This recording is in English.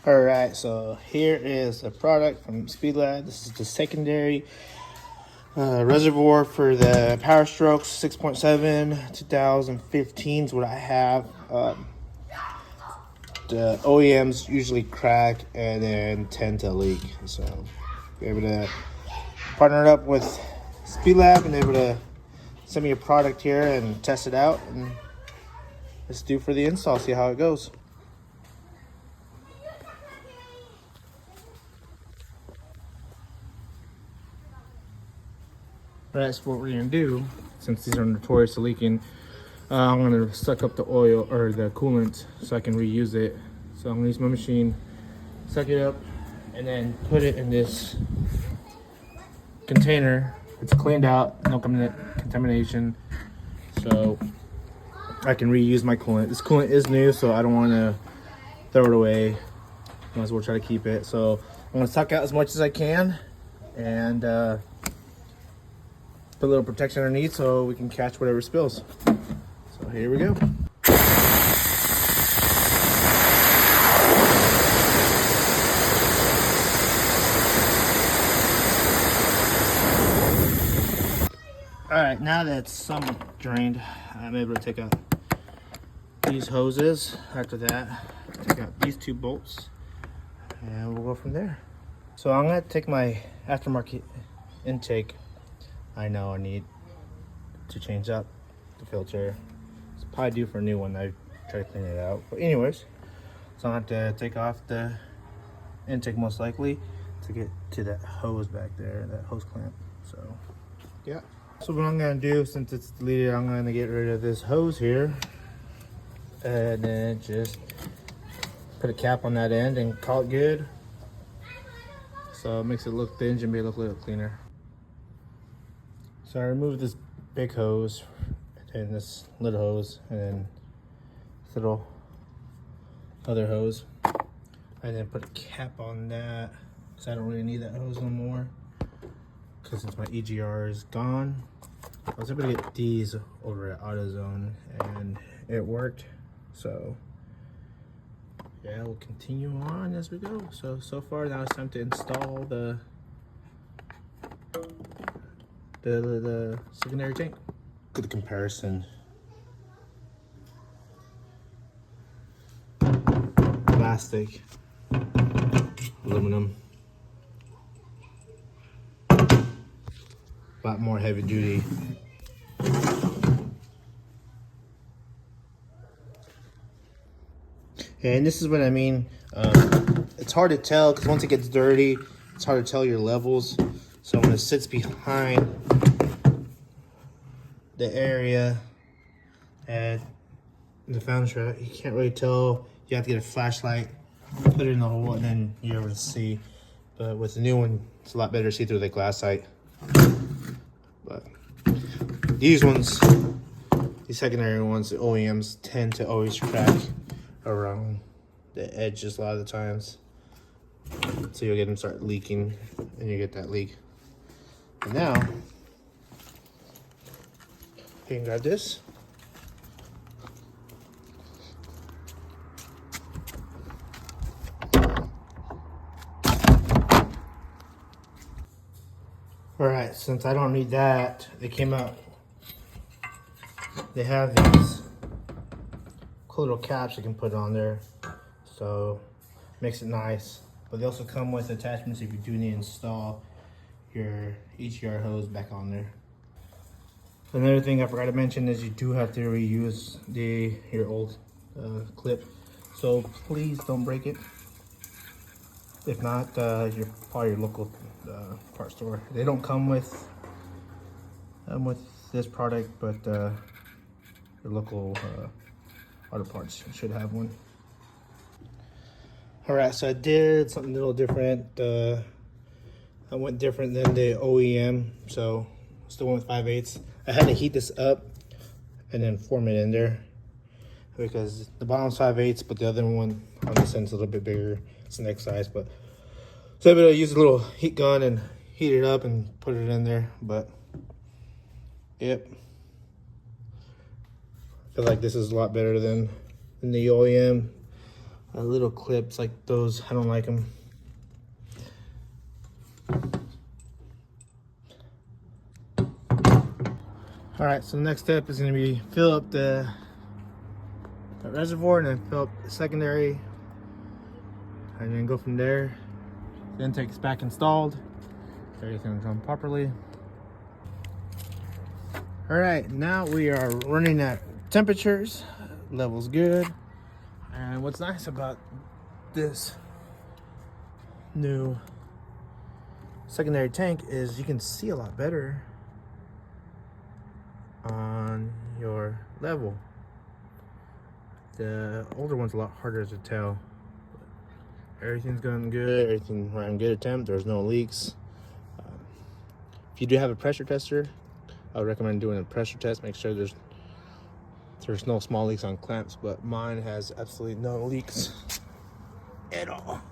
All right, so here is a product from Speedlab. This is the secondary reservoir for the Power Strokes 6.7 2015 is what I have. The OEMs usually crack and then tend to leak. So be able to partner it up with Speedlab and able to send me a product here and test it out, and let's do for the install, see how it goes. That's what we're gonna do. Since these are notorious for leaking, I'm gonna suck up the oil or the coolant so I can reuse it. So I'm gonna use my machine, suck it up, and then put it in this container. It's cleaned out, no contamination, so I can reuse my coolant. This coolant is new, so I don't want to throw it away. Might as well try to keep it. So I'm gonna suck out as much as I can and put a little protection underneath so we can catch whatever spills. So here we go. All right, now that it's somewhat drained, I'm able to take out these hoses. After that, take out these two bolts and we'll go from there. So I'm gonna take my aftermarket intake. I know I need to change up the filter. It's probably due for a new one. I try to clean it out. But anyways, so I have to take off the intake most likely to get to that hose back there, that hose clamp. So yeah. So what I'm gonna do, since it's deleted, I'm gonna get rid of this hose here and then just put a cap on that end and call it good. So it makes it look, the engine bay look a little cleaner. So I removed this big hose and this little hose and then this little other hose, and then put a cap on that because I don't really need that hose no more, because since my EGR is gone. I was able to get these over at AutoZone and it worked. So yeah, we'll continue on as we go. So far now it's time to install the secondary tank. Look at the comparison. Plastic, aluminum, a lot more heavy duty. And this is what I mean. It's hard to tell because once it gets dirty, it's hard to tell your levels. So when it sits behind the area and the fountain track, you can't really tell. You have to get a flashlight, put it in the hole, and then you're able to see. But with the new one, it's a lot better to see through the glass sight. But these ones, these secondary ones, the OEMs tend to always crack around the edges a lot of the times. So you'll get them start leaking and you get that leak. And now, you can grab this. All right, since I don't need that, they came out, they have these cool little caps you can put on there. So makes it nice. But they also come with attachments if you do need to install your EGR hose back on there. Another thing I forgot to mention is you do have to reuse your old clip. So please don't break it. If not, you're probably your local part store. They don't come with this product, but your local auto parts should have one. All right, so I did something a little different. I went different than the OEM, so still went with 5/8. I had to heat this up and then form it in there because the bottom's 5/8, but the other one on this end's a little bit bigger. It's the next size, but so I'm able to use a little heat gun and heat it up and put it in there. But yep, I feel like this is a lot better than the OEM. little clips like those. I don't like them. All right, so the next step is going to be fill up the reservoir and then fill up the secondary, and then go from there. The intake's back installed. Everything's run properly. All right, now we are running at temperatures. Level's good. And what's nice about this new secondary tank is you can see a lot better on your level. The older one's a lot harder to tell. Everything's going good. Everything ran good attempt. There's no leaks. If you do have a pressure tester, I would recommend doing a pressure test. Make sure there's no small leaks on clamps, but mine has absolutely no leaks at all.